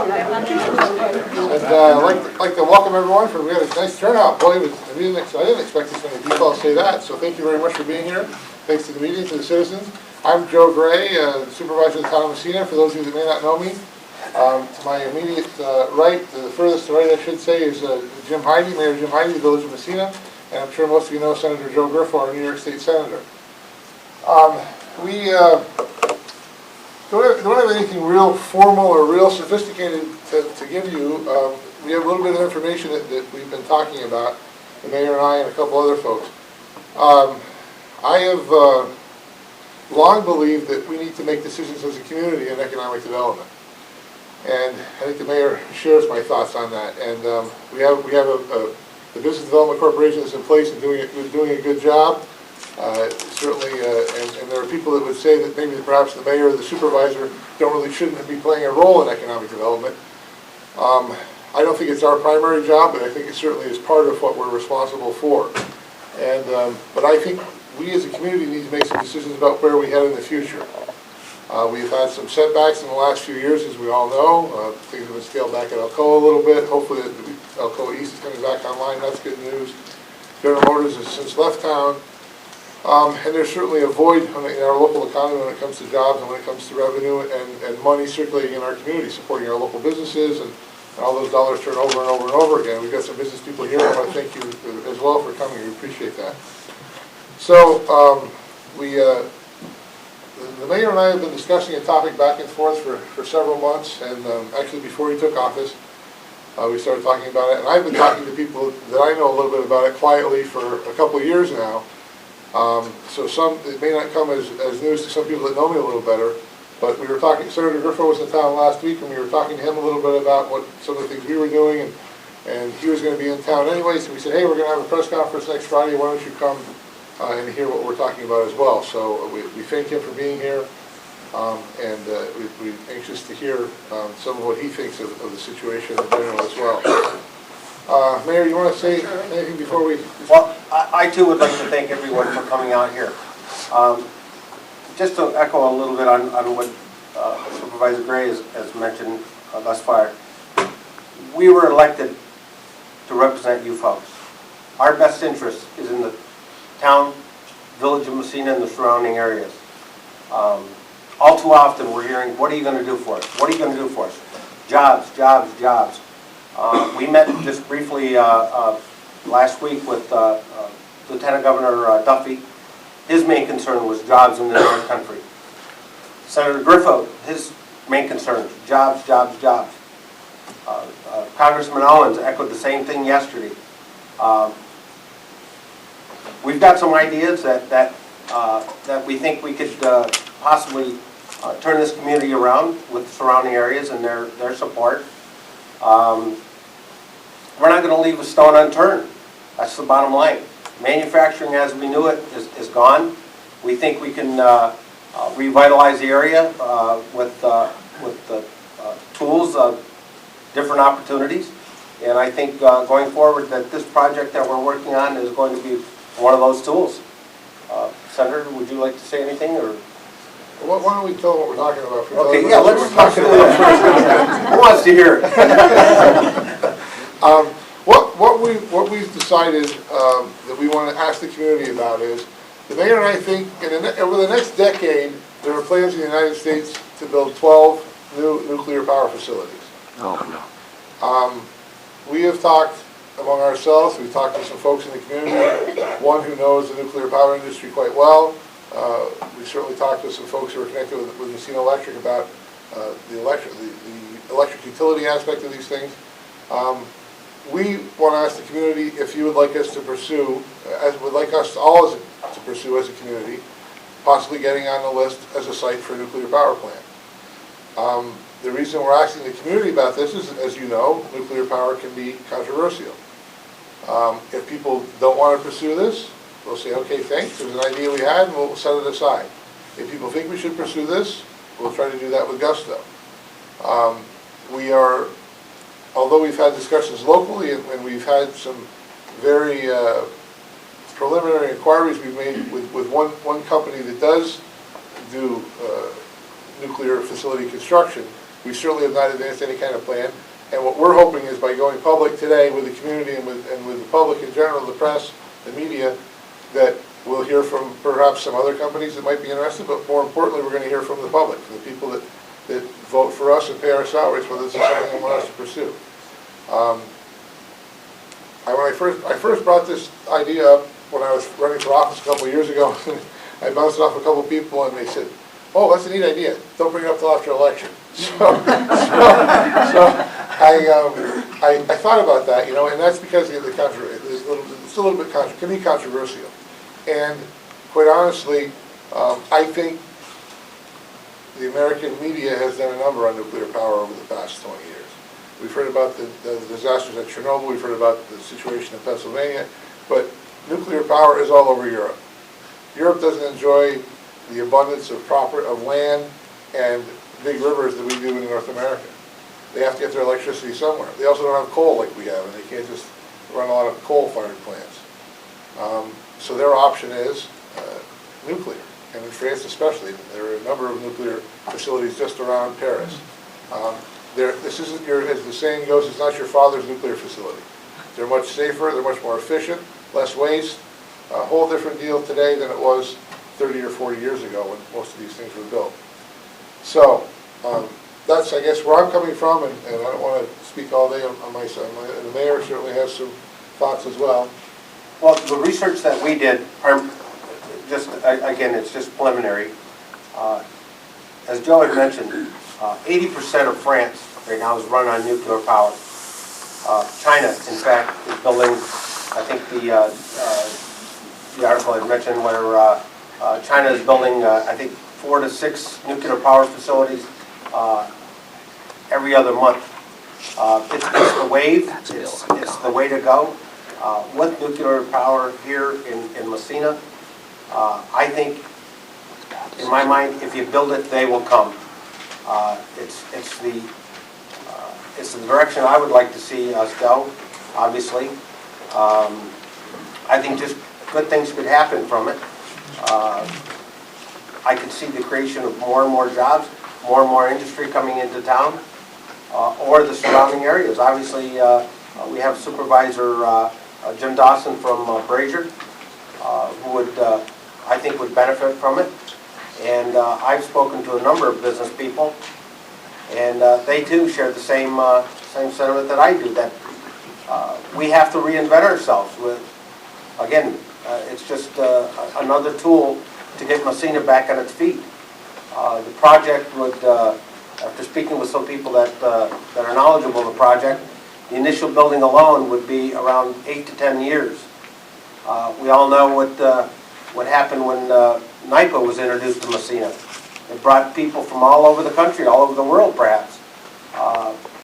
I'd like to welcome everyone. We had a nice turnout. Boy, I didn't expect this many people, I'll say that. So thank you very much for being here. Thanks to the meeting, to the citizens. I'm Joe Gray, supervisor of the town of Massena, for those of you that may not know me. To my immediate right, the furthest right I should say, is Jim Hidy, Mayor Jim Hidy, the village of Massena. And I'm sure most of you know Senator Joe Griffo, our New York State Senator. We don't have anything real formal or real sophisticated to give you. We have a little bit of information that we've been talking about, the mayor and I and a couple other folks. I have long believed that we need to make decisions as a community in economic development. And I think the mayor shares my thoughts on that. And we have the Business Development Corporation that's in place and doing a good job. Certainly, and there are people that would say that maybe perhaps the mayor or the supervisor shouldn't be playing a role in economic development. I don't think it's our primary job, but I think it certainly is part of what we're responsible for. And but I think we as a community need to make some decisions about where we head in the future. We've had some setbacks in the last few years, as we all know. Things have been scaled back at Alcoa a little bit. Hopefully, Alcoa East is coming back online. That's good news. General Motors has since left town. And there's certainly a void in our local economy when it comes to jobs and when it comes to revenue and money circulating in our community, supporting our local businesses, and all those dollars turn over and over and over again. We've got some business people here. I want to thank you as well for coming. We appreciate that. So the mayor and I have been discussing a topic back and forth for several months, and actually before he took office, we started talking about it. And I've been talking to people that I know a little bit about it quietly for a couple of years now. So it may not come as news to some people that know me a little better, but we were talking, Senator Griffo was in town last week, and we were talking to him a little bit about some of the things we were doing, and he was going to be in town anyway, so we said, hey, we're going to have a press conference next Friday, why don't you come and hear what we're talking about as well. So we thank him for being here, and we're anxious to hear some of what he thinks of the situation in general as well. Mayor, you want to say anything before we... Well, I too would like to thank everyone for coming out here. Just to echo a little bit on what Supervisor Gray has mentioned thus far, we were elected to represent you folks. Our best interest is in the town, village of Massena, and the surrounding areas. All too often we're hearing, what are you going to do for us? What are you going to do for us? Jobs, jobs, jobs. We met just briefly last week with Lieutenant Governor Duffy. His main concern was jobs in the North Country. Senator Griffo, his main concern, jobs, jobs, jobs. Congressman Owens echoed the same thing yesterday. We've got some ideas that we think we could possibly turn this community around with surrounding areas and their support. We're not going to leave a stone unturned. That's the bottom line. Manufacturing as we knew it is gone. We think we can revitalize the area with the tools, different opportunities. And I think going forward that this project that we're working on is going to be one of those tools. Senator, would you like to say anything? Or? Why don't we tell them what we're talking about? Okay, yeah, let's talk to them. Who wants to hear it? What we've decided that we want to ask the community about is, the mayor and I think over the next decade, there are plans in the United States to build 12 new nuclear power facilities. Oh, no. We have talked among ourselves, we've talked to some folks in the community, one who knows the nuclear power industry quite well. We certainly talked to some folks who are connected with Massena Electric about the electric utility aspect of these things. We want to ask the community if you would like us to pursue, would like us all to pursue as a community, possibly getting on the list as a site for a nuclear power plant. The reason we're asking the community about this is, as you know, nuclear power can be controversial. If people don't want to pursue this, we'll say, okay, thanks, there's an idea we had, and we'll set it aside. If people think we should pursue this, we'll try to do that with gusto. Although we've had discussions locally and we've had some very preliminary inquiries we've made with one company that does do nuclear facility construction, We certainly have not advanced any kind of plan. And what we're hoping is by going public today with the community and with the public in general, the press, the media, that we'll hear from perhaps some other companies that might be interested, but more importantly, we're going to hear from the public, from the people that vote for us and pay our salaries, whether this is something they want us to pursue. When I first brought this idea up when I was running for office a couple of years ago, I bounced it off a couple of people and they said, "Oh, that's a neat idea. Don't bring it up till after election." So I thought about that, and that's because of the controversy. It's a little bit can be controversial, and quite honestly, I think the American media has done a number on nuclear power over the past 20 years. We've heard about the disasters at Chernobyl, we've heard about the situation in Pennsylvania, but nuclear power is all over Europe. Europe doesn't enjoy the abundance of land and big rivers that we do in North America. They have to get their electricity somewhere. They also don't have coal like we have, and they can't just run a lot of coal-fired plants. So their option is nuclear, and in France especially. There are a number of nuclear facilities just around Paris. This isn't as the saying goes, it's not your father's nuclear facility. They're much safer, they're much more efficient, less waste, a whole different deal today than it was 30 or 40 years ago when most of these things were built. So that's, I guess, where I'm coming from, and I don't want to speak all day on my side. The mayor certainly has some thoughts as well. Well, the research that we did, again, it's just preliminary. As Joe had mentioned, 80% of France right now is run on nuclear power. China, in fact, is building, I think the article had mentioned where China is building, I think, 4 to 6 nuclear power facilities every other month. It's the wave, it's the way to go. With nuclear power here in Massena, I think, in my mind, if you build it, they will come. It's the direction I would like to see us go, obviously. I think just good things could happen from it. I could see the creation of more and more jobs, more and more industry coming into town, or the surrounding areas. Obviously, we have Supervisor Jim Dawson from Brazier, who would, I think, would benefit from it. And I've spoken to a number of business people, and they too share the same sentiment that I do, that we have to reinvent ourselves. Again, it's just another tool to get Massena back on its feet. The project would, after speaking with some people that are knowledgeable of the project, the initial building alone would be around 8 to 10 years. We all know what happened when NIPA was introduced to Massena. It brought people from all over the country, all over the world perhaps.